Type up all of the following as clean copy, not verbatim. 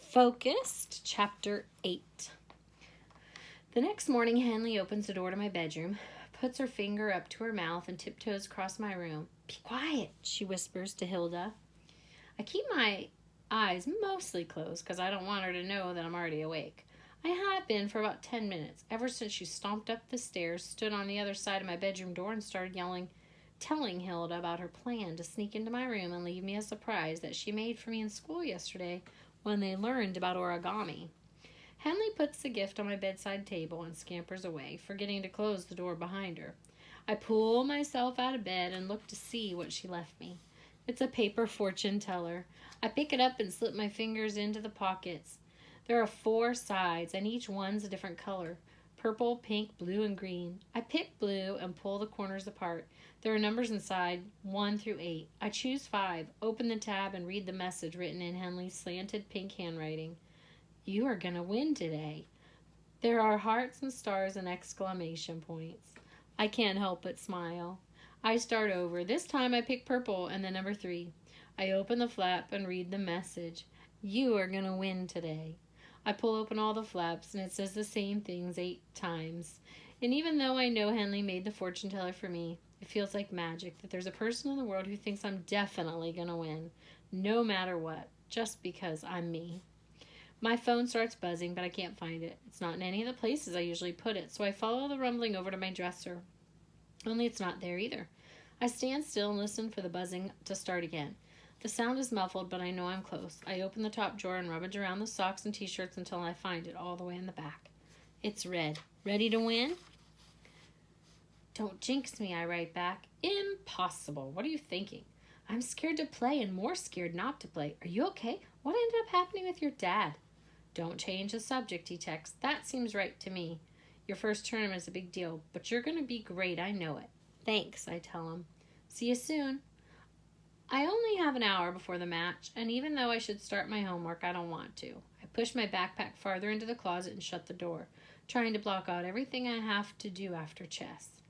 Focused, Chapter 8. The next morning, Henley opens the door to my bedroom, puts her finger up to her mouth, and tiptoes across my room. "Be quiet," she whispers to Hilda. I keep my eyes mostly closed because I don't want her to know that I'm already awake. I have been for about 10 minutes, ever since she stomped up the stairs, stood on the other side of my bedroom door, and started telling Hilda about her plan to sneak into my room and leave me a surprise that she made for me in school yesterday when they learned about origami. Henley puts the gift on my bedside table and scampers away, forgetting to close the door behind her. I pull myself out of bed and look to see what she left me. It's a paper fortune teller. I pick it up and slip my fingers into the pockets. There are 4 sides, and each one's a different color: purple, pink, blue, and green. I pick blue and pull the corners apart. There are numbers inside, 1 through 8. I choose 5, open the tab, and read the message written in Henley's slanted pink handwriting. "You are going to win today." There are hearts and stars and exclamation points. I can't help but smile. I start over. This time I pick purple and the number 3. I open the flap and read the message. "You are going to win today." I pull open all the flaps, and it says the same things 8 times. And even though I know Henley made the fortune teller for me, it feels like magic that there's a person in the world who thinks I'm definitely going to win, no matter what, just because I'm me. My phone starts buzzing, but I can't find it. It's not in any of the places I usually put it, so I follow the rumbling over to my dresser. Only it's not there either. I stand still and listen for the buzzing to start again. The sound is muffled, but I know I'm close. I open the top drawer and rummage around the socks and t-shirts until I find it all the way in the back. It's red. "Ready to win?" "Don't jinx me," I write back. "Impossible. What are you thinking?" "I'm scared to play and more scared not to play. Are you okay? What ended up happening with your dad?" "Don't change the subject," he texts. "That seems right to me. Your first tournament is a big deal, but you're going to be great. I know it." "Thanks," I tell him. "See you soon." I only have an hour before the match, and even though I should start my homework, I don't want to. I push my backpack farther into the closet and shut the door, trying to block out everything I have to do after chess.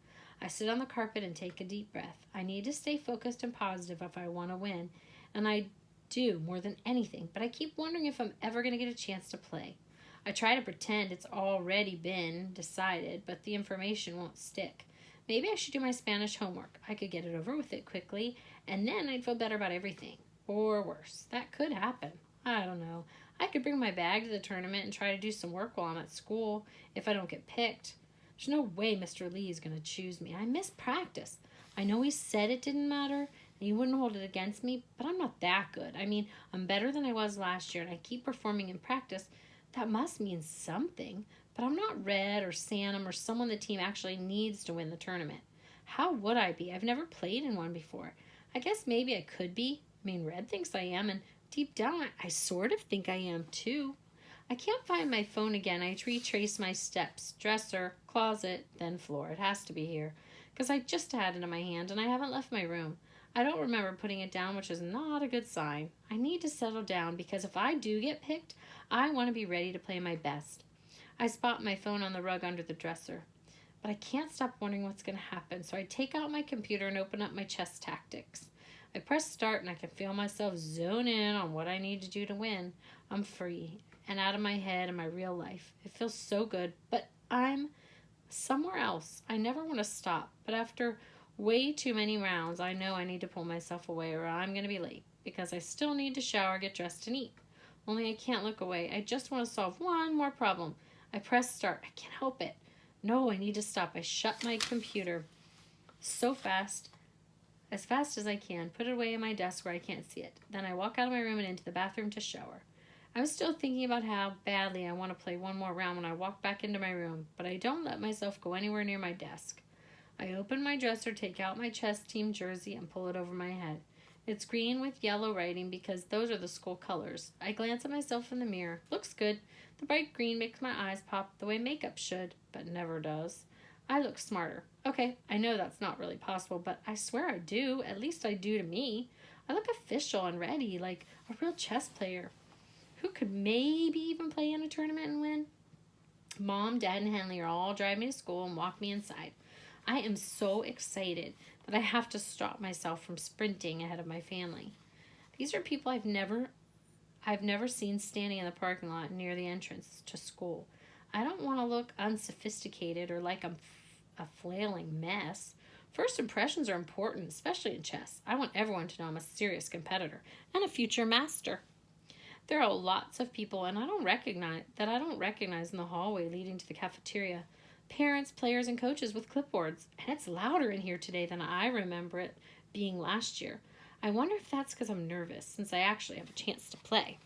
I sit on the carpet and take a deep breath. I need to stay focused and positive if I want to win, and I do more than anything, but I keep wondering if I'm ever going to get a chance to play. I try to pretend it's already been decided, but the information won't stick. Maybe I should do my Spanish homework. I could get it over with it quickly, and then I'd feel better about everything. Or worse. That could happen. I don't know. I could bring my bag to the tournament and try to do some work while I'm at school if I don't get picked. There's no way Mr. Lee is going to choose me. I miss practice. I know he said it didn't matter, and he wouldn't hold it against me, but I'm not that good. I mean, I'm better than I was last year, and I keep performing in practice. That must mean something. But I'm not Red or Sanum or someone the team actually needs to win the tournament. How would I be? I've never played in one before. I guess maybe I could be. I mean, Red thinks I am, and deep down I sort of think I am too. I can't find my phone again. I retrace my steps. Dresser, closet, then floor. It has to be here, because I just had it in my hand and I haven't left my room. I don't remember putting it down, which is not a good sign. I need to settle down, because if I do get picked, I want to be ready to play my best. I spot my phone on the rug under the dresser, but I can't stop wondering what's going to happen, so I take out my computer and open up my chess tactics. I press start and I can feel myself zone in on what I need to do to win. I'm free and out of my head and my real life. It feels so good, but I'm somewhere else. I never want to stop, but after way too many rounds, I know I need to pull myself away or I'm going to be late, because I still need to shower, get dressed, and eat. Only I can't look away. I just want to solve one more problem. I press start. I can't help it. No, I need to stop. I shut my computer so fast, as fast as I can, put it away in my desk where I can't see it. Then I walk out of my room and into the bathroom to shower. I'm still thinking about how badly I want to play one more round when I walk back into my room, but I don't let myself go anywhere near my desk. I open my dresser, take out my chess team jersey, and pull it over my head. It's green with yellow writing because those are the school colors. I glance at myself in the mirror. Looks good. The bright green makes my eyes pop the way makeup should, but never does. I look smarter. Okay, I know that's not really possible, but I swear I do. At least I do to me. I look official and ready, like a real chess player who could maybe even play in a tournament and win. Mom, Dad, and Henley are all driving me to school and walk me inside. I am so excited that I have to stop myself from sprinting ahead of my family. These are people I've never seen standing in the parking lot near the entrance to school. I don't want to look unsophisticated or like I'm a flailing mess. First impressions are important, especially in chess. I want everyone to know I'm a serious competitor and a future master. There are lots of people and I don't recognize in the hallway leading to the cafeteria. Parents, players, and coaches with clipboards. And it's louder in here today than I remember it being last year. I wonder if that's because I'm nervous, since I actually have a chance to play.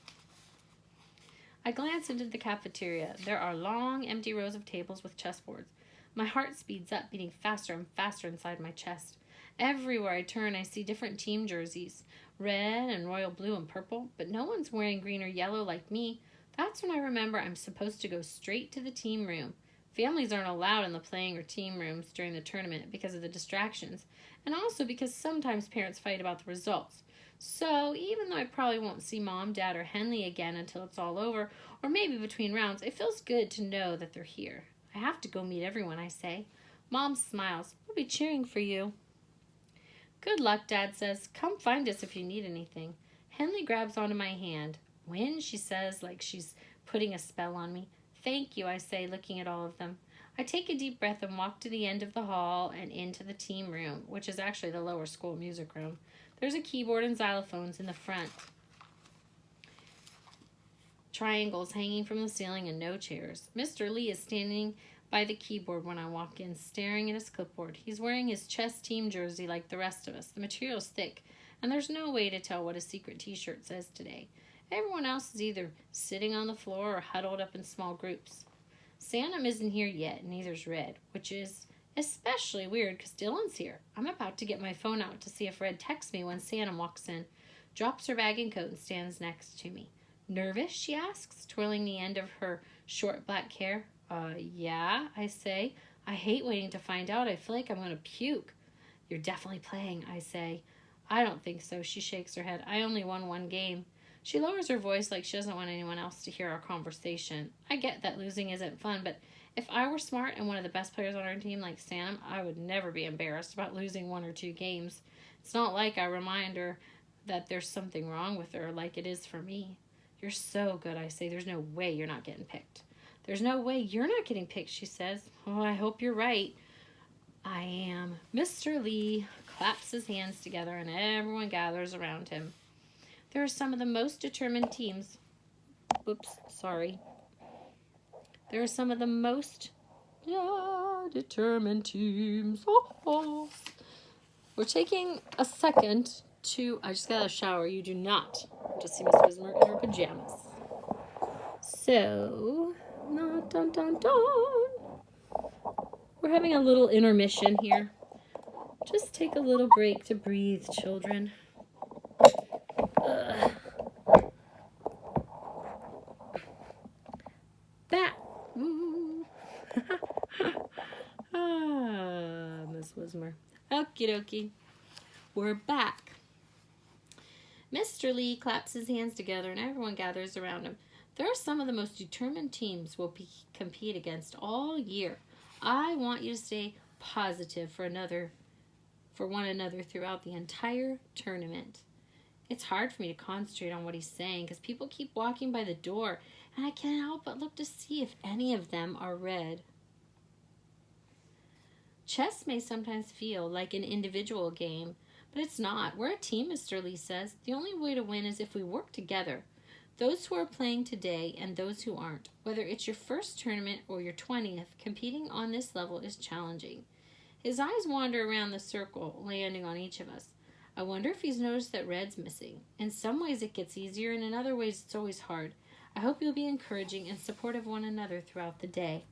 I glance into the cafeteria. There are long, empty rows of tables with chessboards. My heart speeds up, beating faster and faster inside my chest. Everywhere I turn, I see different team jerseys, red and royal blue and purple, but no one's wearing green or yellow like me. That's when I remember I'm supposed to go straight to the team room. Families aren't allowed in the playing or team rooms during the tournament because of the distractions, and also because sometimes parents fight about the results. So, even though I probably won't see Mom, Dad, or Henley again until it's all over, or maybe between rounds, it feels good to know that they're here. I have to go meet everyone, I say. Mom smiles. We'll be cheering for you. Good luck, Dad says. Come find us if you need anything. Henley grabs onto my hand. Win, she says, like she's putting a spell on me. Thank you, I say, looking at all of them. I take a deep breath and walk to the end of the hall and into the team room, which is actually the lower school music room. There's a keyboard and xylophones in the front. Triangles hanging from the ceiling and no chairs. Mr. Lee is standing by the keyboard when I walk in, staring at his clipboard. He's wearing his chess team jersey like the rest of us. The material's thick, and there's no way to tell what his secret t-shirt says today. Everyone else is either sitting on the floor or huddled up in small groups. Sanam isn't here yet, and neither's Red, which is especially weird because Dylan's here. I'm about to get my phone out to see if Red texts me when Sanam walks in, drops her bag and coat, and stands next to me. Nervous, she asks, twirling the end of her short black hair. Yeah, I say. I hate waiting to find out. I feel like I'm going to puke. You're definitely playing, I say. I don't think so, she shakes her head. I only won one game. She lowers her voice like she doesn't want anyone else to hear our conversation. I get that losing isn't fun, but if I were smart and one of the best players on our team like Sam, I would never be embarrassed about losing one or two games. It's not like I remind her that there's something wrong with her like it is for me. You're so good, I say. There's no way you're not getting picked. There's no way you're not getting picked, she says. Oh, I hope you're right. I am. Mr. Lee claps his hands together and everyone gathers around him. There are some of the most determined teams. There are some of the most determined teams. Oh. We're taking a second to... I just got out of the shower. You do not just see Miss Wismer in her pajamas. So... Dun, dun, dun. We're having a little intermission here. Just take a little break to breathe, children. Back. Miss Wismer. Okie dokie. We're back. Mr. Lee claps his hands together and everyone gathers around him. There are some of the most determined teams we'll compete against all year. I want you to stay positive for one another throughout the entire tournament. It's hard for me to concentrate on what he's saying because people keep walking by the door and I can't help but look to see if any of them are Red. Chess may sometimes feel like an individual game, but it's not. We're a team, Mr. Lee says. The only way to win is if we work together. Those who are playing today and those who aren't, whether it's your first tournament or your 20th, competing on this level is challenging. His eyes wander around the circle, landing on each of us. I wonder if he's noticed that Red's missing. In some ways it gets easier, and in other ways it's always hard. I hope you'll be encouraging and supportive of one another throughout the day.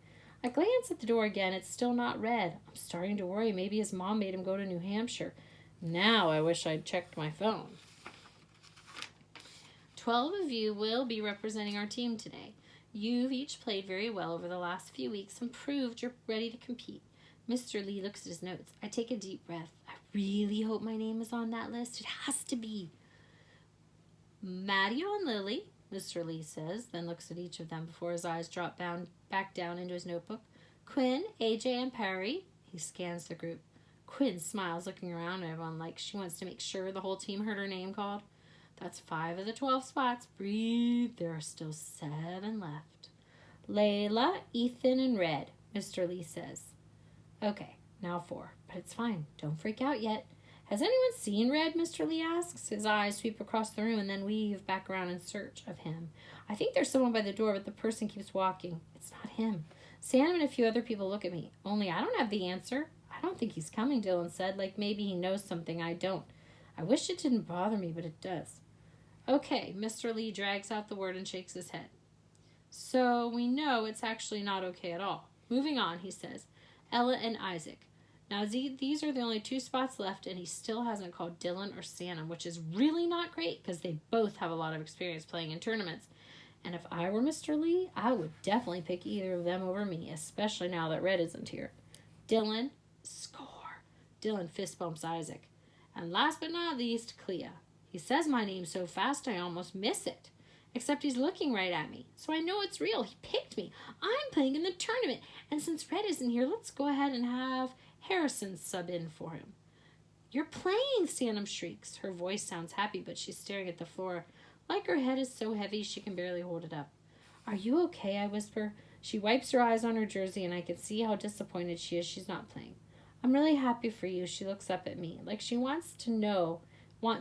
I glance at the door again. It's still not Red. I'm starting to worry. Maybe his mom made him go to New Hampshire. Now I wish I'd checked my phone. 12 of you will be representing our team today. You've each played very well over the last few weeks and proved you're ready to compete. Mr. Lee looks at his notes. I take a deep breath. I really hope my name is on that list. It has to be. Maddie and Lily, Mr. Lee says, then looks at each of them before his eyes drop back down into his notebook. Quinn, AJ, and Perry. He scans the group. Quinn smiles, looking around at everyone like she wants to make sure the whole team heard her name called. That's 5 of the 12 spots. Breathe. There are still 7 left. Layla, Ethan, and Red, Mr. Lee says. Okay, now 4. But it's fine. Don't freak out yet. Has anyone seen Red? Mr. Lee asks. His eyes sweep across the room and then weave back around in search of him. I think there's someone by the door, but the person keeps walking. It's not him. Sam and a few other people look at me. Only I don't have the answer. I don't think he's coming, Dylan said, like maybe he knows something I don't. I wish it didn't bother me, but it does. Okay, Mr. Lee drags out the word and shakes his head. So we know it's actually not okay at all. Moving on, he says. Ella and Isaac. Now, these are the only 2 spots left, and he still hasn't called Dylan or Santa, which is really not great because they both have a lot of experience playing in tournaments. And if I were Mr. Lee, I would definitely pick either of them over me, especially now that Red isn't here. Dylan, score. Dylan fist bumps Isaac. And last but not least, Clea. He says my name so fast I almost miss it. Except he's looking right at me, so I know it's real. He picked me. I'm playing in the tournament, and since Red isn't here, let's go ahead and have Harrison sub in for him. You're playing, Sanam shrieks. Her voice sounds happy, but she's staring at the floor. Like her head is so heavy she can barely hold it up. Are you okay? I whisper. She wipes her eyes on her jersey, and I can see how disappointed she is she's not playing. I'm really happy for you. She looks up at me, like she wants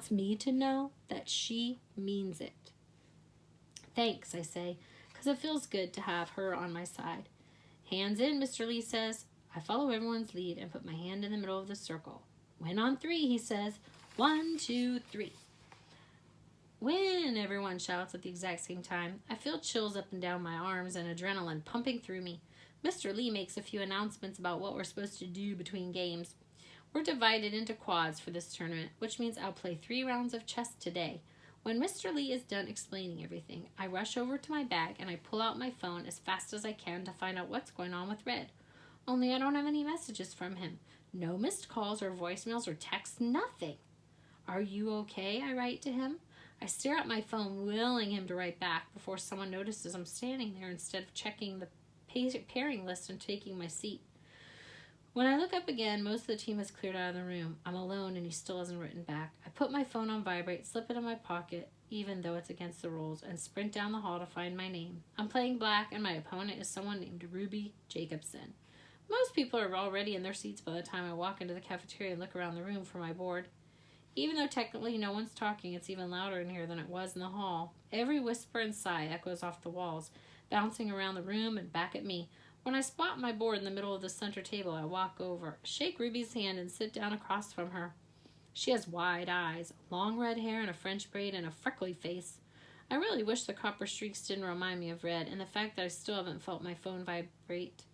me to know that she means it. Thanks, I say, because it feels good to have her on my side. Hands in, Mr. Lee says. I follow everyone's lead and put my hand in the middle of the circle. Win on 3, he says. 1, 2, 3. Win, everyone shouts at the exact same time. I feel chills up and down my arms and adrenaline pumping through me. Mr. Lee makes a few announcements about what we're supposed to do between games. We're divided into quads for this tournament, which means I'll play 3 rounds of chess today. When Mr. Lee is done explaining everything, I rush over to my bag and I pull out my phone as fast as I can to find out what's going on with Red. Only I don't have any messages from him. No missed calls or voicemails or texts, nothing. Are you okay? I write to him. I stare at my phone, willing him to write back before someone notices I'm standing there instead of checking the pairing list and taking my seat. When I look up again, most of the team has cleared out of the room. I'm alone and he still hasn't written back. I put my phone on vibrate, slip it in my pocket, even though it's against the rules, and sprint down the hall to find my name. I'm playing black and my opponent is someone named Ruby Jacobson. Most people are already in their seats by the time I walk into the cafeteria and look around the room for my board. Even though technically no one's talking, it's even louder in here than it was in the hall. Every whisper and sigh echoes off the walls, bouncing around the room and back at me. When I spot my board in the middle of the center table, I walk over, shake Ruby's hand, and sit down across from her. She has wide eyes, long red hair and a French braid and a freckly face. I really wish the copper streaks didn't remind me of Red and the fact that I still haven't felt my phone vibrate.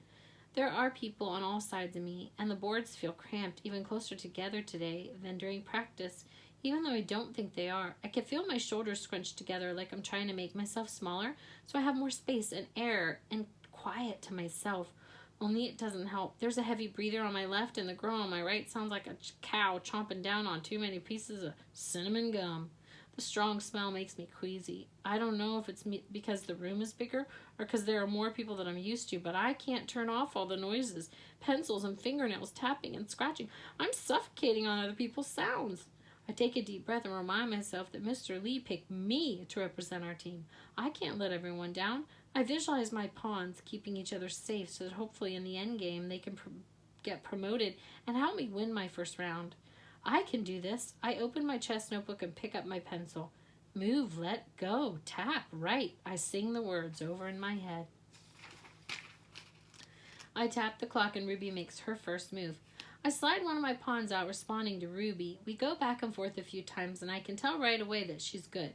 There are people on all sides of me, and the boards feel cramped even closer together today than during practice, even though I don't think they are. I can feel my shoulders scrunched together like I'm trying to make myself smaller so I have more space and air and quiet to myself. Only it doesn't help. There's a heavy breather on my left, and the girl on my right sounds like a cow chomping down on too many pieces of cinnamon gum. The strong smell makes me queasy. I don't know if it's because the room is bigger or because there are more people than I'm used to, but I can't turn off all the noises, pencils and fingernails tapping and scratching. I'm suffocating on other people's sounds. I take a deep breath and remind myself that Mr. Lee picked me to represent our team. I can't let everyone down. I visualize my pawns keeping each other safe so that hopefully in the end game they can get promoted and help me win my first round. I can do this. I open my chess notebook and pick up my pencil. Move, let go, tap, write. I sing the words over in my head. I tap the clock and Ruby makes her first move. I slide one of my pawns out, responding to Ruby. We go back and forth a few times, and I can tell right away that she's good.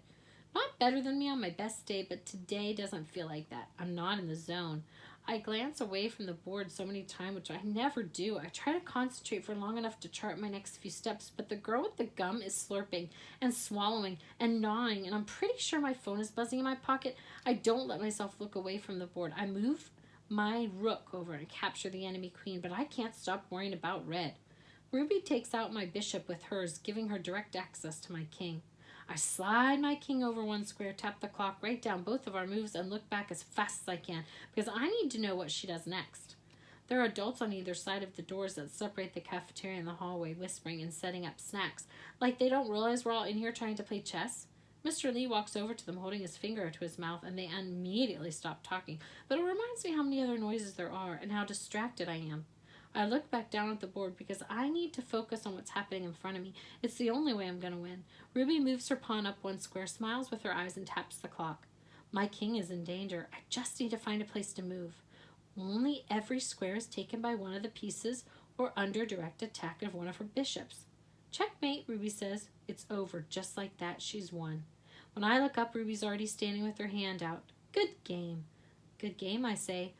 Not better than me on my best day, but today doesn't feel like that. I'm not in the zone. I glance away from the board so many times, which I never do. I try to concentrate for long enough to chart my next few steps, but the girl with the gum is slurping and swallowing and gnawing, and I'm pretty sure my phone is buzzing in my pocket. I don't let myself look away from the board. I move my rook over and capture the enemy queen, but I can't stop worrying about Red. Ruby takes out my bishop with hers, giving her direct access to my king. I slide my king over one square, tap the clock, write down both of our moves, and look back as fast as I can, because I need to know what she does next. There are adults on either side of the doors that separate the cafeteria and the hallway, whispering and setting up snacks, like they don't realize we're all in here trying to play chess. Mr. Lee walks over to them, holding his finger to his mouth, and they immediately stop talking. But it reminds me how many other noises there are and how distracted I am. I look back down at the board because I need to focus on what's happening in front of me. It's the only way I'm going to win. Ruby moves her pawn up one square, smiles with her eyes, and taps the clock. My king is in danger. I just need to find a place to move. Only every square is taken by one of the pieces or under direct attack of one of her bishops. Checkmate, Ruby says. It's over. Just like that, she's won. When I look up, Ruby's already standing with her hand out. Good game. Good game, I say.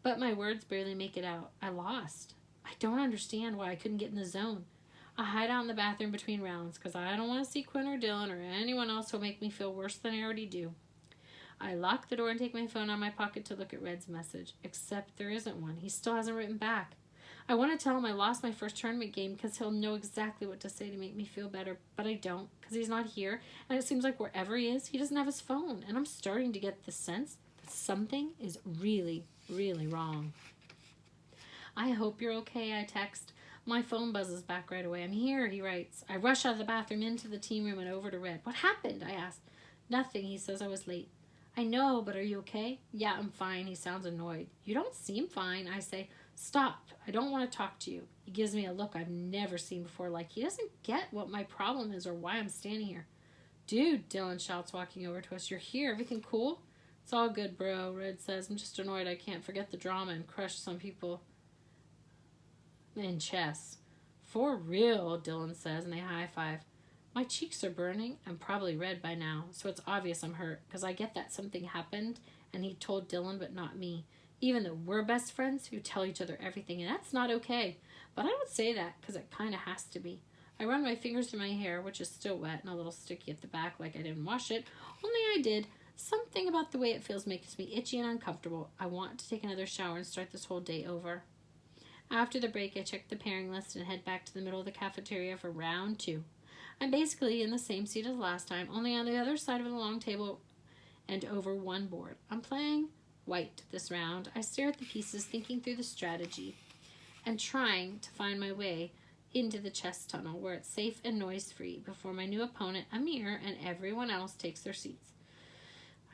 But my words barely make it out. I lost. I don't understand why I couldn't get in the zone. I hide out in the bathroom between rounds because I don't want to see Quinn or Dylan or anyone else who'll make me feel worse than I already do. I lock the door and take my phone out of my pocket to look at Red's message. Except there isn't one. He still hasn't written back. I want to tell him I lost my first tournament game because he'll know exactly what to say to make me feel better, but I don't because he's not here, and it seems like wherever he is, he doesn't have his phone, and I'm starting to get the sense that something is really, really wrong. I hope you're okay, I text. My phone buzzes back right away. I'm here, he writes. I rush out of the bathroom into the team room and over to Red. What happened? I ask. Nothing, he says. I was late. I know, but are you okay? Yeah, I'm fine. He sounds annoyed. You don't seem fine, I say. Stop. I don't want to talk to you. He gives me a look I've never seen before, like he doesn't get what my problem is or why I'm standing here. Dude, Dylan shouts, walking over to us. You're here. Everything cool? It's all good, bro, Red says. I'm just annoyed I can't forget the drama and crush some people in chess. For real, Dylan says, and they high-five. My cheeks are burning. I'm probably red by now, so it's obvious I'm hurt, because I get that something happened, and he told Dylan, but not me. Even though we're best friends who tell each other everything, and that's not okay. But I don't say that, because it kind of has to be. I run my fingers through my hair, which is still wet and a little sticky at the back, like I didn't wash it. Only I did. Something about the way it feels makes me itchy and uncomfortable. I want to take another shower and start this whole day over. After the break, I check the pairing list and head back to the middle of the cafeteria for round 2. I'm basically in the same seat as last time, only on the other side of the long table and over one board. I'm playing white this round. I stare at the pieces, thinking through the strategy and trying to find my way into the chess tunnel where it's safe and noise-free before my new opponent, Amir, and everyone else takes their seats.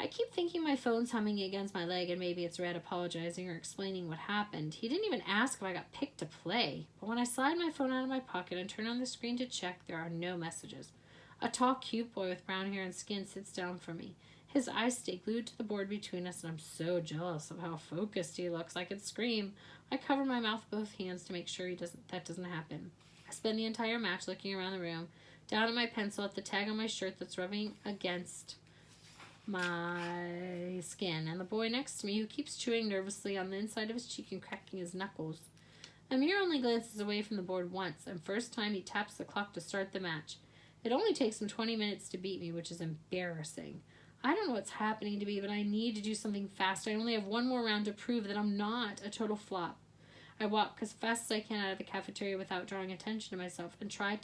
I keep thinking my phone's humming against my leg and maybe it's Red apologizing or explaining what happened. He didn't even ask if I got picked to play. But when I slide my phone out of my pocket and turn on the screen to check, there are no messages. A tall, cute boy with brown hair and skin sits down for me. His eyes stay glued to the board between us, and I'm so jealous of how focused he looks. I could scream. I cover my mouth with both hands to make sure that doesn't happen. I spend the entire match looking around the room, down at my pencil, at the tag on my shirt that's rubbing against my skin, and the boy next to me who keeps chewing nervously on the inside of his cheek and cracking his knuckles. Amir only glances away from the board once, and first time he taps the clock to start the match. It only takes him 20 minutes to beat me, which is embarrassing. I don't know what's happening to me, but I need to do something fast. I only have one more round to prove that I'm not a total flop. I walk as fast as I can out of the cafeteria without drawing attention to myself and try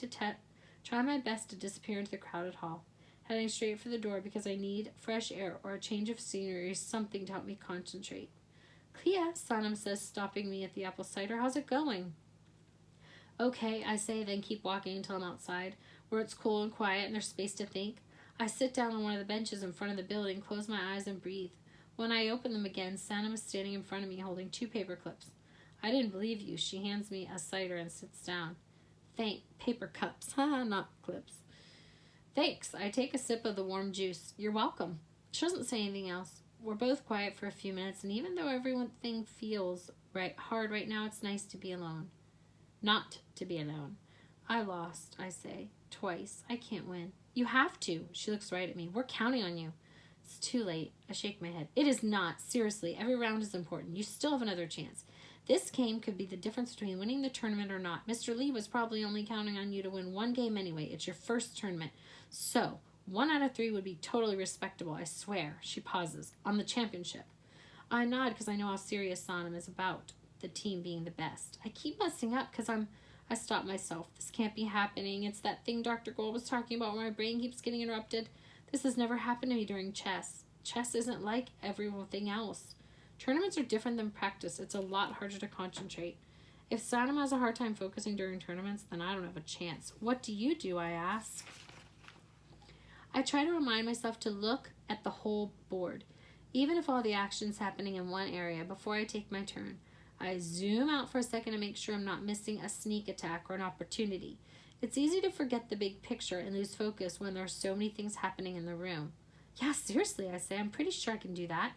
my best to disappear into the crowded hall, heading straight for the door because I need fresh air or a change of scenery or something to help me concentrate. Clea, Sanam says, stopping me at the apple cider. How's it going? Okay, I say, then keep walking until I'm outside, where it's cool and quiet and there's space to think. I sit down on one of the benches in front of the building, close my eyes, and breathe. When I open them again, Sanam is standing in front of me holding 2 paper clips. I didn't believe you. She hands me a cider and sits down. Paper cups. Haha, not clips. Thanks. I take a sip of the warm juice. You're welcome. She doesn't say anything else. We're both quiet for a few minutes, and even though everything feels hard right now, it's nice to be alone. Not to be alone. I lost, I say. Twice. I can't win. You have to. She looks right at me. We're counting on you. It's too late. I shake my head. It is not. Seriously, every round is important. You still have another chance. This game could be the difference between winning the tournament or not. Mr. Lee was probably only counting on you to win one game anyway. It's your first tournament. So, 1 out of 3 would be totally respectable, I swear. She pauses. On the championship. I nod because I know how serious Sanam is about the team being the best. I keep messing up because I stop myself. This can't be happening. It's that thing Dr. Gold was talking about where my brain keeps getting interrupted. This has never happened to me during chess. Chess isn't like everything else. Tournaments are different than practice. It's a lot harder to concentrate. If Sanam has a hard time focusing during tournaments, then I don't have a chance. What do you do, I ask? I try to remind myself to look at the whole board, even if all the action's happening in one area before I take my turn. I zoom out for a second to make sure I'm not missing a sneak attack or an opportunity. It's easy to forget the big picture and lose focus when there are so many things happening in the room. Yeah, seriously, I say, I'm pretty sure I can do that.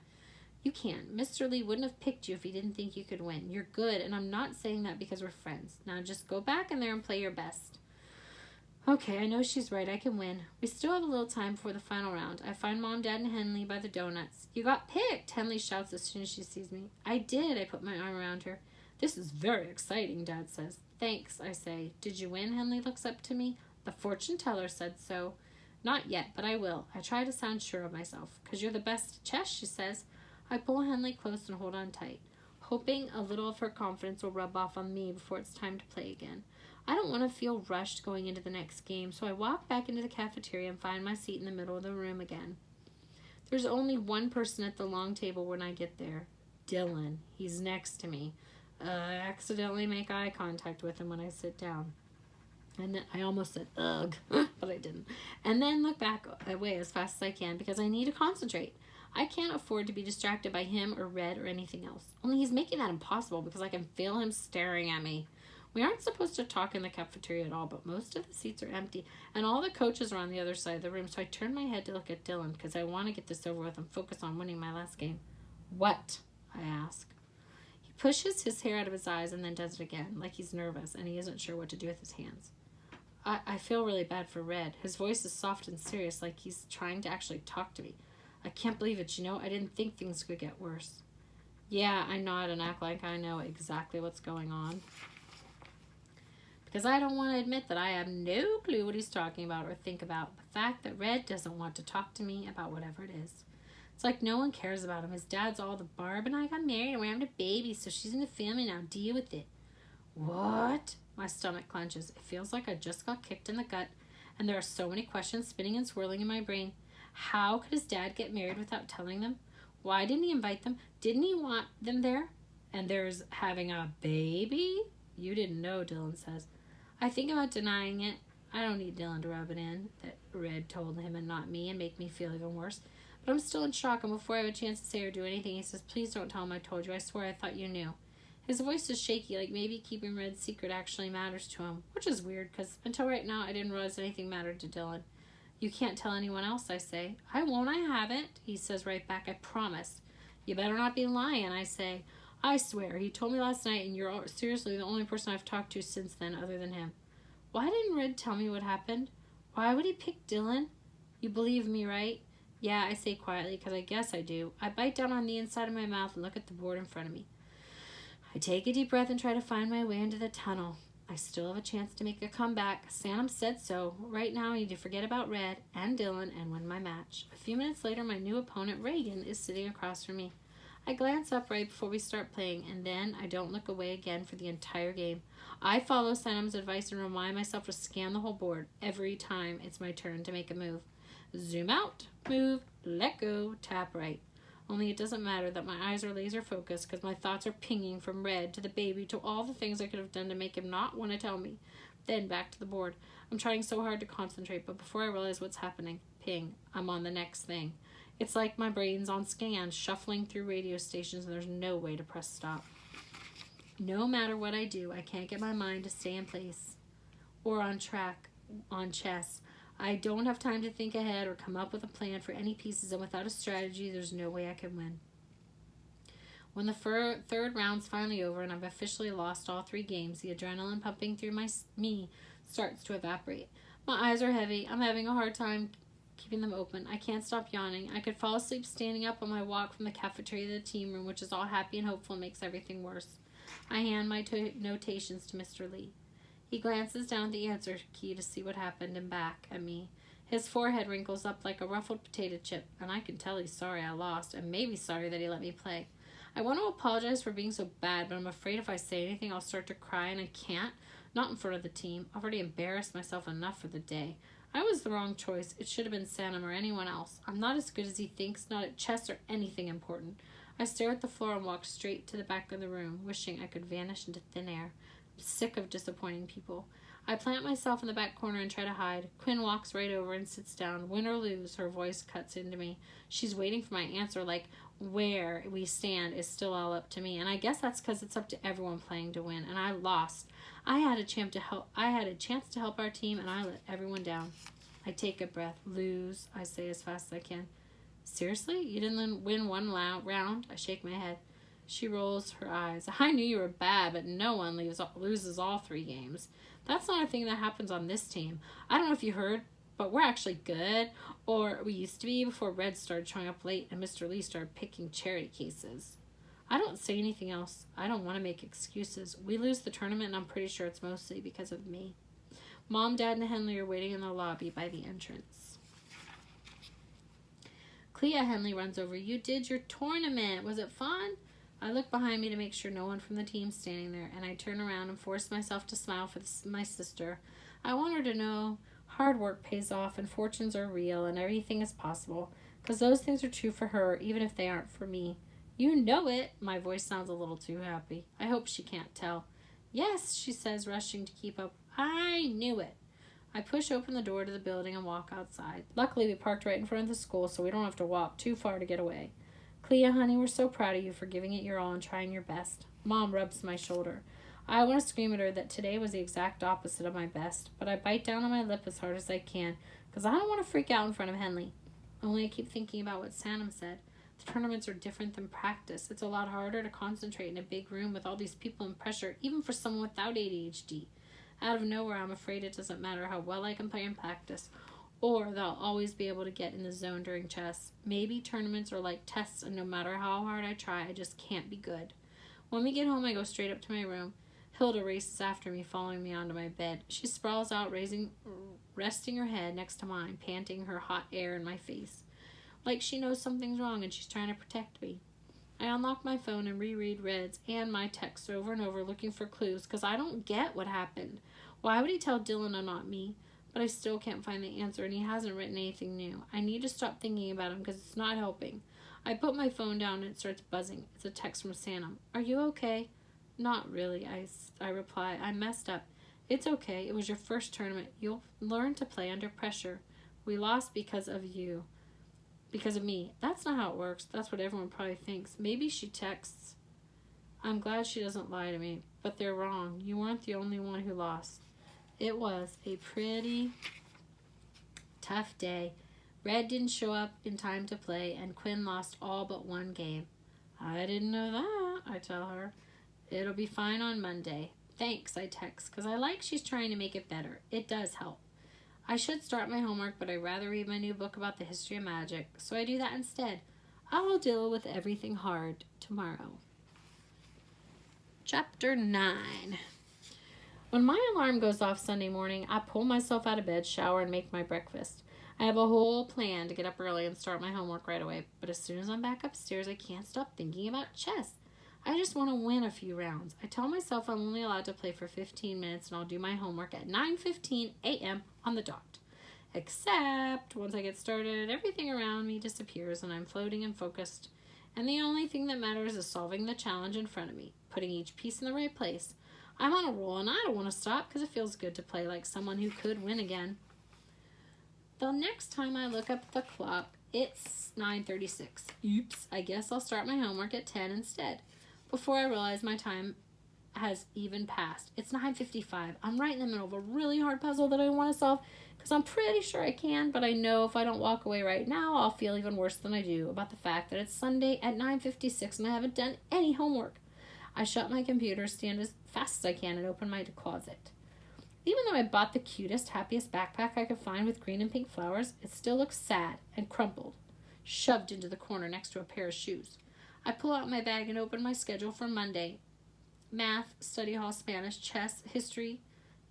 You can. Mr. Lee wouldn't have picked you if he didn't think you could win. You're good, and I'm not saying that because we're friends. Now just go back in there and play your best. Okay, I know she's right. I can win. We still have a little time before the final round. I find Mom, Dad, and Henley by the donuts. You got picked, Henley shouts as soon as she sees me. I did. I put my arm around her. This is very exciting, Dad says. Thanks, I say. Did you win? Henley looks up to me. The fortune teller said so. Not yet, but I will. I try to sound sure of myself. 'Cause you're the best at chess, she says. I pull Henley close and hold on tight, hoping a little of her confidence will rub off on me before it's time to play again. I don't want to feel rushed going into the next game, so I walk back into the cafeteria and find my seat in the middle of the room again. There's only one person at the long table when I get there. Dylan. He's next to me. I accidentally make eye contact with him when I sit down. And then I almost said, ugh, but I didn't. And then look back away as fast as I can because I need to concentrate. I can't afford to be distracted by him or Red or anything else. Only he's making that impossible because I can feel him staring at me. We aren't supposed to talk in the cafeteria at all, but most of the seats are empty, and all the coaches are on the other side of the room, so I turn my head to look at Dylan because I want to get this over with and focus on winning my last game. What? I ask. He pushes his hair out of his eyes and then does it again, like he's nervous and he isn't sure what to do with his hands. I feel really bad for Red. His voice is soft and serious, like he's trying to actually talk to me. I can't believe it, I didn't think things could get worse. Yeah, I nod and act like I know exactly what's going on. Because I don't want to admit that I have no clue what he's talking about or think about. The fact that Red doesn't want to talk to me about whatever it is. It's like no one cares about him. His dad's all the Barb and I got married and we're having a baby, so she's in the family now. Deal with it. What? My stomach clenches. It feels like I just got kicked in the gut, and there are so many questions spinning and swirling in my brain. How could his dad get married without telling them? Why didn't he invite them? Didn't he want them there? And there's having a baby? You didn't know, Dylan says. I think about denying it. I don't need Dylan to rub it in that Red told him and not me and make me feel even worse. But I'm still in shock, and before I have a chance to say or do anything, he says, please don't tell him I told you. I swear I thought you knew. His voice is shaky, like maybe keeping Red's secret actually matters to him, which is weird, because until right now I didn't realize anything mattered to Dylan. You can't tell anyone else, I say. I won't, I haven't, he says right back. I promise. You better not be lying, I say. I swear, he told me last night, and you're seriously the only person I've talked to since then other than him. Why didn't Red tell me what happened? Why would he pick Dylan? You believe me, right? Yeah, I say quietly, because I guess I do. I bite down on the inside of my mouth and look at the board in front of me. I take a deep breath and try to find my way into the tunnel. I still have a chance to make a comeback. Santam said so. Right now I need to forget about Red and Dylan and win my match. A few minutes later, my new opponent, Reagan, is sitting across from me. I glance up right before we start playing, and then I don't look away again for the entire game. I follow Santam's advice and remind myself to scan the whole board every time it's my turn to make a move. Zoom out, move, let go, tap right. Only it doesn't matter that my eyes are laser focused because my thoughts are pinging from Red to the baby to all the things I could have done to make him not want to tell me. Then back to the board. I'm trying so hard to concentrate, but before I realize what's happening, ping, I'm on the next thing. It's like my brain's on scan, shuffling through radio stations, and there's no way to press stop. No matter what I do, I can't get my mind to stay in place or on track on chess. I don't have time to think ahead or come up with a plan for any pieces, and without a strategy, there's no way I can win. When the third round's finally over and I've officially lost all 3 games, the adrenaline pumping through me starts to evaporate. My eyes are heavy. I'm having a hard time keeping them open. I can't stop yawning. I could fall asleep standing up on my walk from the cafeteria to the team room, which is all happy and hopeful and makes everything worse. I hand my notations to Mr. Lee. He glances down at the answer key to see what happened and back at me. His forehead wrinkles up like a ruffled potato chip, and I can tell he's sorry I lost, and maybe sorry that he let me play. I want to apologize for being so bad, but I'm afraid if I say anything, I'll start to cry, and I can't. Not in front of the team. I've already embarrassed myself enough for the day. I was the wrong choice. It should have been Santam or anyone else. I'm not as good as he thinks, not at chess or anything important. I stare at the floor and walk straight to the back of the room, wishing I could vanish into thin air. I'm sick of disappointing people. I plant myself in the back corner and try to hide. Quinn walks right over and sits down. Win or lose, her voice cuts into me. She's waiting for my answer, like where we stand is still all up to me. And I guess that's because it's up to everyone playing to win. And I lost. I had a chance to help our team, and I let everyone down. I take a breath. Lose, I say as fast as I can. Seriously? You didn't win one round? I shake my head. She rolls her eyes. I knew you were bad, but no one loses all 3 games. That's not a thing that happens on this team. I don't know if you heard, but we're actually good. Or we used to be before Red started showing up late and Mr. Lee started picking charity cases. I don't say anything else. I don't want to make excuses. We lose the tournament, and I'm pretty sure it's mostly because of me. Mom, Dad, and Henley are waiting in the lobby by the entrance. Clea, Henley runs over. You did your tournament. Was it fun? I look behind me to make sure no one from the team's standing there, and I turn around and force myself to smile for my sister. I want her to know hard work pays off and fortunes are real and everything is possible, because those things are true for her, even if they aren't for me. You know it. My voice sounds a little too happy. I hope she can't tell. Yes, she says, rushing to keep up. I knew it. I push open the door to the building and walk outside. Luckily, we parked right in front of the school, so we don't have to walk too far to get away. Clea, honey, we're so proud of you for giving it your all and trying your best. Mom rubs my shoulder. I want to scream at her that today was the exact opposite of my best, but I bite down on my lip as hard as I can, because I don't want to freak out in front of Henley. Only I keep thinking about what Sanam said. The tournaments are different than practice. It's a lot harder to concentrate in a big room with all these people and pressure, even for someone without ADHD. Out of nowhere, I'm afraid it doesn't matter how well I can play in practice, or that I'll always be able to get in the zone during chess. Maybe tournaments are like tests, and no matter how hard I try, I just can't be good. When we get home, I go straight up to my room. Hilda races after me, following me onto my bed. She sprawls out, resting her head next to mine, panting her hot air in my face. Like she knows something's wrong and she's trying to protect me. I unlock my phone and reread Red's and my texts over and over, looking for clues, because I don't get what happened. Why would he tell Dylan and not me? But I still can't find the answer, and he hasn't written anything new. I need to stop thinking about him because it's not helping. I put my phone down and it starts buzzing. It's a text from Sanam. Are you okay? Not really, I reply. I messed up. It's okay. It was your first tournament. You'll learn to play under pressure. We lost because of you. Because of me. That's not how it works. That's what everyone probably thinks. Maybe she texts. I'm glad she doesn't lie to me, but they're wrong. You weren't the only one who lost. It was a pretty tough day. Red didn't show up in time to play, and Quinn lost all but one game. I didn't know that, I tell her. It'll be fine on Monday. Thanks, I text, because I like she's trying to make it better. It does help. I should start my homework, but I'd rather read my new book about the history of magic, so I do that instead. I'll deal with everything hard tomorrow. Chapter 9. When my alarm goes off Sunday morning, I pull myself out of bed, shower, and make my breakfast. I have a whole plan to get up early and start my homework right away, but as soon as I'm back upstairs, I can't stop thinking about chess. I just want to win a few rounds. I tell myself I'm only allowed to play for 15 minutes, and I'll do my homework at 9:15 a.m. on the dot. Except, once I get started, everything around me disappears, and I'm floating and focused. And the only thing that matters is solving the challenge in front of me, putting each piece in the right place. I'm on a roll, and I don't want to stop because it feels good to play like someone who could win again. The next time I look up at the clock, it's 9:36. Oops, I guess I'll start my homework at 10 instead. Before I realize my time has even passed. It's 9:55. I'm right in the middle of a really hard puzzle that I want to solve because I'm pretty sure I can, but I know if I don't walk away right now, I'll feel even worse than I do about the fact that it's Sunday at 9:56 and I haven't done any homework. I shut my computer, stand as fast as I can, and open my closet. Even though I bought the cutest, happiest backpack I could find with green and pink flowers, it still looks sad and crumpled, shoved into the corner next to a pair of shoes. I pull out my bag and open my schedule for Monday. Math, study hall, Spanish, chess, history,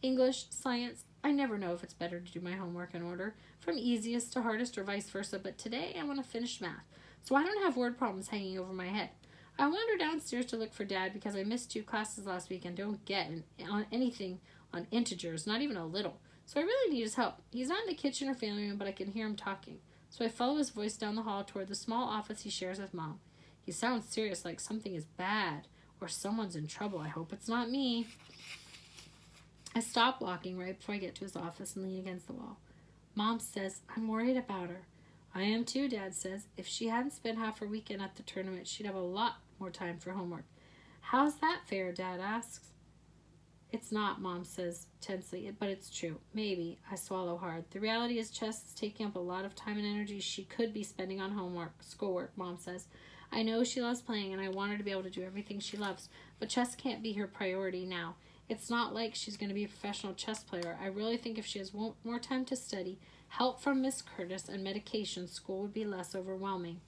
English, science. I never know if it's better to do my homework in order, from easiest to hardest or vice versa, but today I want to finish math, so I don't have word problems hanging over my head. I wander downstairs to look for Dad because I missed 2 classes last week and don't get on anything on integers, not even a little, so I really need his help. He's not in the kitchen or family room, but I can hear him talking, so I follow his voice down the hall toward the small office he shares with Mom. He sounds serious, like something is bad or someone's in trouble. I hope it's not me. I stop walking right before I get to his office and lean against the wall. Mom says, I'm worried about her. I am too, Dad says. If she hadn't spent half her weekend at the tournament, she'd have a lot more time for homework. How's that fair, Dad asks. It's not, Mom says tensely, but it's true. Maybe. I swallow hard. The reality is chess is taking up a lot of time and energy she could be spending on homework, schoolwork, Mom says. I know she loves playing and I want her to be able to do everything she loves, but chess can't be her priority now. It's not like she's going to be a professional chess player. I really think if she has more time to study, help from Miss Curtis, and medication, school would be less overwhelming.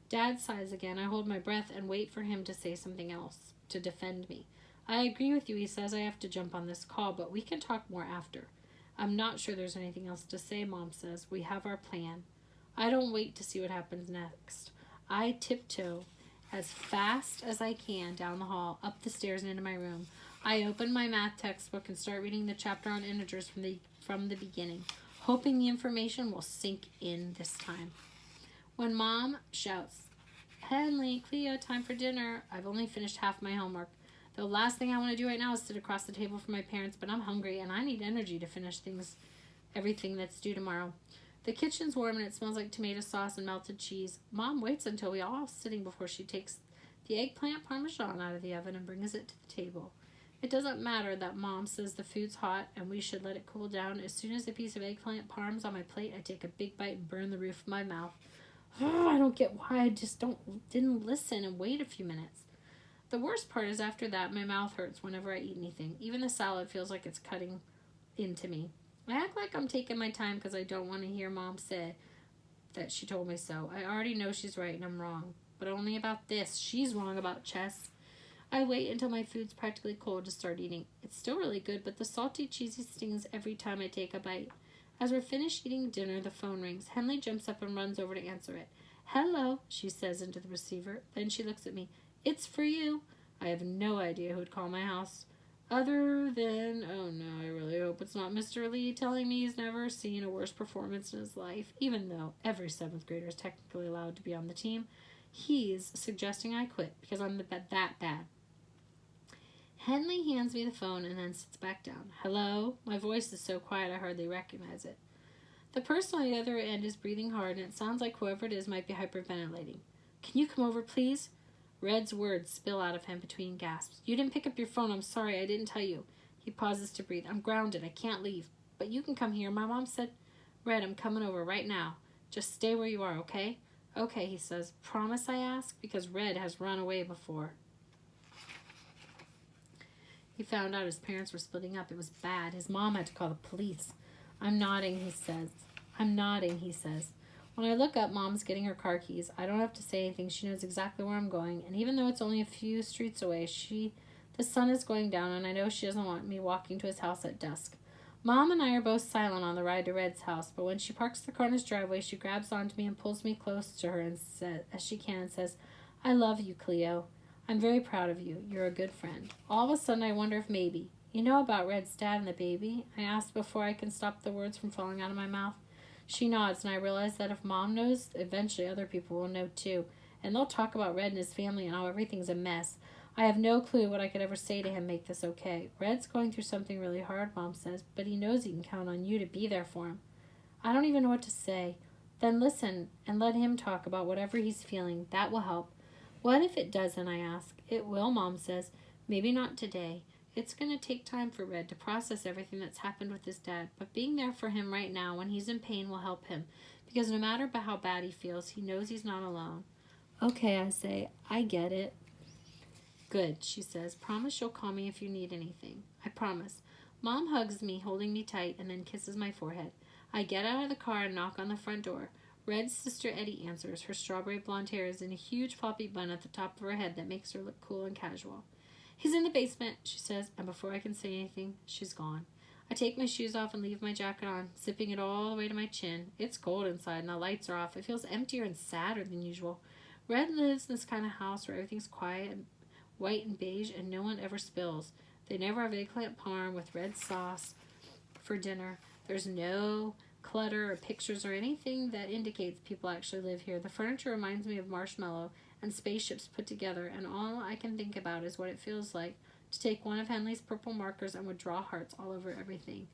Dad sighs again. I hold my breath and wait for him to say something else, to defend me. I agree with you, he says. I have to jump on this call, but we can talk more after. I'm not sure there's anything else to say, Mom says. We have our plan. I don't wait to see what happens next. I tiptoe as fast as I can down the hall, up the stairs and into my room. I open my math textbook and start reading the chapter on integers from the beginning, hoping the information will sink in this time. When Mom shouts, Henley, Cleo, time for dinner, I've only finished half my homework. The last thing I want to do right now is sit across the table from my parents, but I'm hungry and I need energy to finish everything that's due tomorrow. The kitchen's warm and it smells like tomato sauce and melted cheese. Mom waits until we're all sitting before she takes the eggplant parmesan out of the oven and brings it to the table. It doesn't matter that Mom says the food's hot and we should let it cool down. As soon as a piece of eggplant parm's on my plate, I take a big bite and burn the roof of my mouth. I don't get why I just didn't listen and wait a few minutes. The worst part is after that, my mouth hurts whenever I eat anything. Even the salad feels like it's cutting into me. I act like I'm taking my time because I don't want to hear Mom say that she told me so. I already know she's right and I'm wrong. But only about this. She's wrong about chess. I wait until my food's practically cold to start eating. It's still really good, but the salty, cheesy stings every time I take a bite. As we're finished eating dinner, the phone rings. Henley jumps up and runs over to answer it. Hello, she says into the receiver. Then she looks at me. It's for you. I have no idea who'd call my house. Other than, oh no, I really hope it's not Mr. Lee telling me he's never seen a worse performance in his life, even though every 7th grader is technically allowed to be on the team. He's suggesting I quit because I'm that bad. Henley hands me the phone and then sits back down. Hello? My voice is so quiet I hardly recognize it. The person on the other end is breathing hard and it sounds like whoever it is might be hyperventilating. Can you come over, please? Red's words spill out of him between gasps. You didn't pick up your phone. I'm sorry. I didn't tell you. He pauses to breathe. I'm grounded. I can't leave. But you can come here. My mom said, Red, I'm coming over right now. Just stay where you are, okay? Okay, he says. Promise, I ask, because Red has run away before. He found out his parents were splitting up. It was bad. His mom had to call the police. I'm nodding, he says. When I look up, Mom's getting her car keys. I don't have to say anything. She knows exactly where I'm going. And even though it's only a few streets away, the sun is going down, and I know she doesn't want me walking to his house at dusk. Mom and I are both silent on the ride to Red's house, but when she parks the car in his driveway, she grabs onto me and pulls me close to her and says, I love you, Cleo. I'm very proud of you. You're a good friend. All of a sudden, I wonder if maybe, you know about Red's dad and the baby? I ask before I can stop the words from falling out of my mouth. She nods, and I realize that if Mom knows, eventually other people will know too, and they'll talk about Red and his family and how everything's a mess. I have no clue what I could ever say to him make this okay. Red's going through something really hard, Mom says, but he knows he can count on you to be there for him. I don't even know what to say. Then listen and let him talk about whatever he's feeling. That will help. What if it doesn't, I ask. It will, Mom says. Maybe not today. It's going to take time for Red to process everything that's happened with his dad, but being there for him right now when he's in pain will help him, because no matter how bad he feels, he knows he's not alone. Okay, I say, I get it. Good, she says. Promise you'll call me if you need anything. I promise. Mom hugs me, holding me tight, and then kisses my forehead. I get out of the car and knock on the front door. Red's sister Eddie answers. Her strawberry blonde hair is in a huge floppy bun at the top of her head that makes her look cool and casual. He's in the basement, she says, and before I can say anything, she's gone. I take my shoes off and leave my jacket on, zipping it all the way to my chin. It's cold inside and the lights are off. It feels emptier and sadder than usual. Red lives in this kind of house where everything's quiet and white and beige and no one ever spills. They never have eggplant parm with red sauce for dinner. There's no clutter or pictures or anything that indicates people actually live here. The furniture reminds me of Marshmallow and spaceships put together, and all I can think about is what it feels like to take one of Henley's purple markers and would draw hearts all over everything.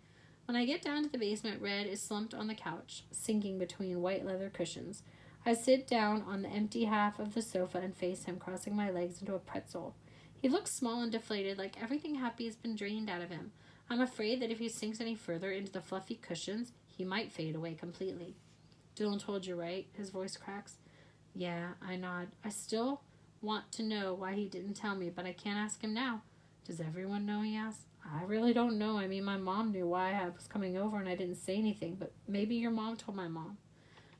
When I get down to the basement, Red is slumped on the couch, sinking between white leather cushions. I sit down on the empty half of the sofa and face him, crossing my legs into a pretzel. He looks small and deflated, like everything happy has been drained out of him. I'm afraid that if he sinks any further into the fluffy cushions, he might fade away completely. Dylan told you, right? His voice cracks. Yeah, I nod. I still want to know why he didn't tell me, but I can't ask him now. Does everyone know, he asks. I really don't know. I mean, my mom knew why I was coming over and I didn't say anything, but maybe your mom told my mom.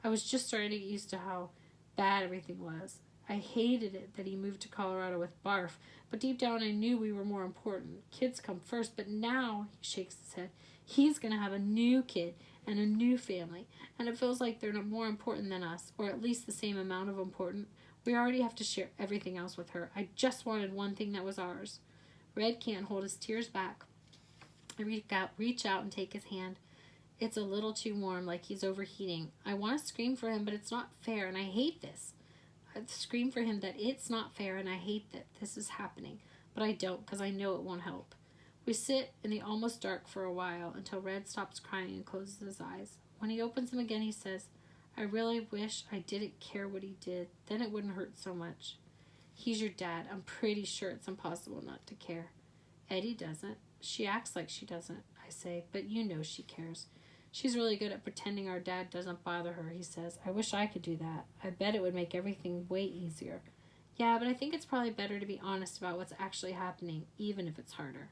I was just starting to get used to how bad everything was. I hated it that he moved to Colorado with Barf, but deep down I knew we were more important. Kids come first, but now, he shakes his head, he's going to have a new kid and a new family, and it feels like they're more important than us, or at least the same amount of important. We already have to share everything else with her. I just wanted one thing that was ours. Red can't hold his tears back. I reach out and take his hand. It's a little too warm, like he's overheating. I want to scream for him, but it's not fair, and I hate this. I scream for him that it's not fair, and I hate that this is happening. But I don't, because I know it won't help. We sit in the almost dark for a while, until Red stops crying and closes his eyes. When he opens them again, he says, I really wish I didn't care what he did. Then it wouldn't hurt so much. He's your dad. I'm pretty sure it's impossible not to care. Eddie doesn't. She acts like she doesn't, I say, but you know she cares. She's really good at pretending our dad doesn't bother her, he says. I wish I could do that. I bet it would make everything way easier. Yeah, but I think it's probably better to be honest about what's actually happening, even if it's harder.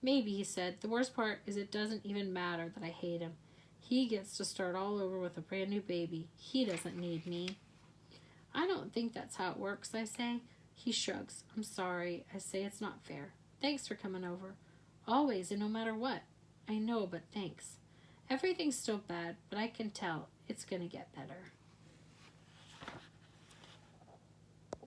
Maybe, he said. The worst part is it doesn't even matter that I hate him. He gets to start all over with a brand new baby. He doesn't need me. I don't think that's how it works, I say. He shrugs. I'm sorry. I say it's not fair. Thanks for coming over. Always and no matter what. I know, but thanks. Everything's still bad, but I can tell it's going to get better.